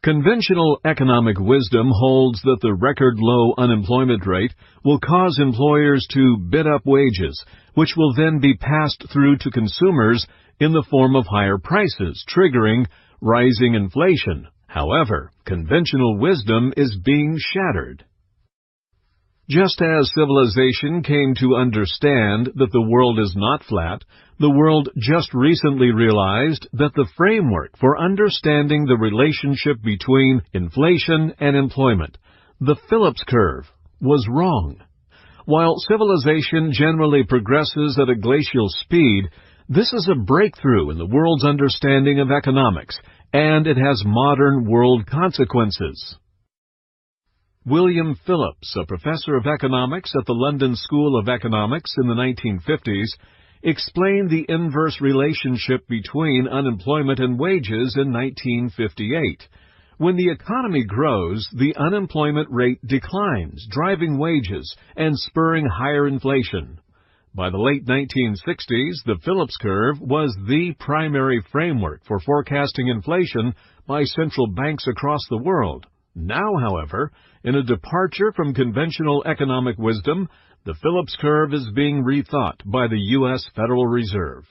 Conventional economic wisdom holds that the record-low unemployment rate will cause employers to bid up wages, which will then be passed through to consumers in the form of higher prices, triggering rising inflation. However, conventional wisdom is being shattered. Just as civilization came to understand that the world is not flat, the world just recently realized that the framework for understanding the relationship between inflation and employment, the Phillips curve, was wrong. While civilization generally progresses at a glacial speed, this is a breakthrough in the world's understanding of economics, and it has modern world consequences. William Phillips, a professor of economics at the London School of Economics in the 1950s, explained the inverse relationship between unemployment and wages in 1958. When the economy grows, the unemployment rate declines, driving wages and spurring higher inflation. By the late 1960s, the Phillips curve was the primary framework for forecasting inflation by central banks across the world. Now, however, in a departure from conventional economic wisdom, the Phillips curve is being rethought by the U.S. Federal Reserve.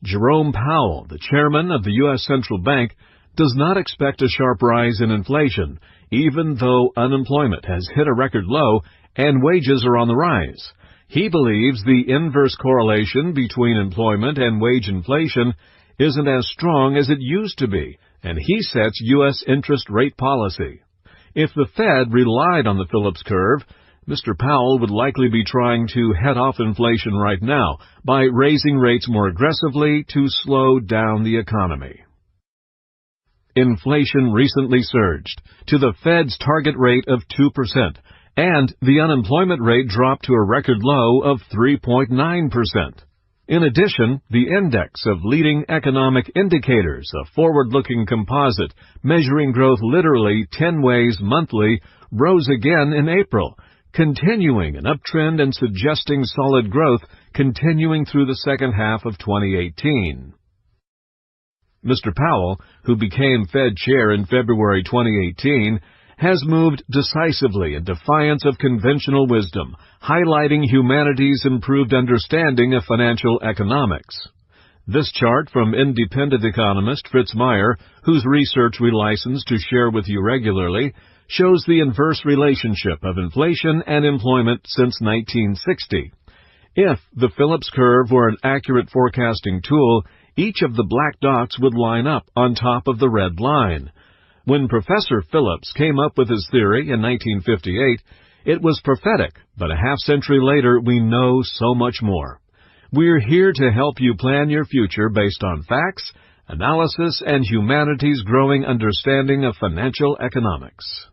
Jerome Powell, the chairman of the U.S. Central Bank, does not expect a sharp rise in inflation, even though unemployment has hit a record low and wages are on the rise. He believes the inverse correlation between employment and wage inflation isn't as strong as it used to be, and he sets U.S. interest rate policy. If the Fed relied on the Phillips curve, Mr. Powell would likely be trying to head off inflation right now by raising rates more aggressively to slow down the economy. Inflation recently surged to the Fed's target rate of 2%, and the unemployment rate dropped to a record low of 3.9%. In addition, the index of leading economic indicators, a forward-looking composite measuring growth literally 10 ways monthly, rose again in April, continuing an uptrend and suggesting solid growth continuing through the second half of 2018. Mr. Powell, who became Fed chair in February 2018, has moved decisively in defiance of conventional wisdom, highlighting humanity's improved understanding of financial economics. This chart from independent economist Fritz Meyer, whose research we license to share with you regularly, shows the inverse relationship of inflation and employment since 1960. If the Phillips curve were an accurate forecasting tool, each of the black dots would line up on top of the red line. When Professor Phillips came up with his theory in 1958, it was prophetic, but a half-century later we know so much more. We're here to help you plan your future based on facts, analysis, and humanity's growing understanding of financial economics.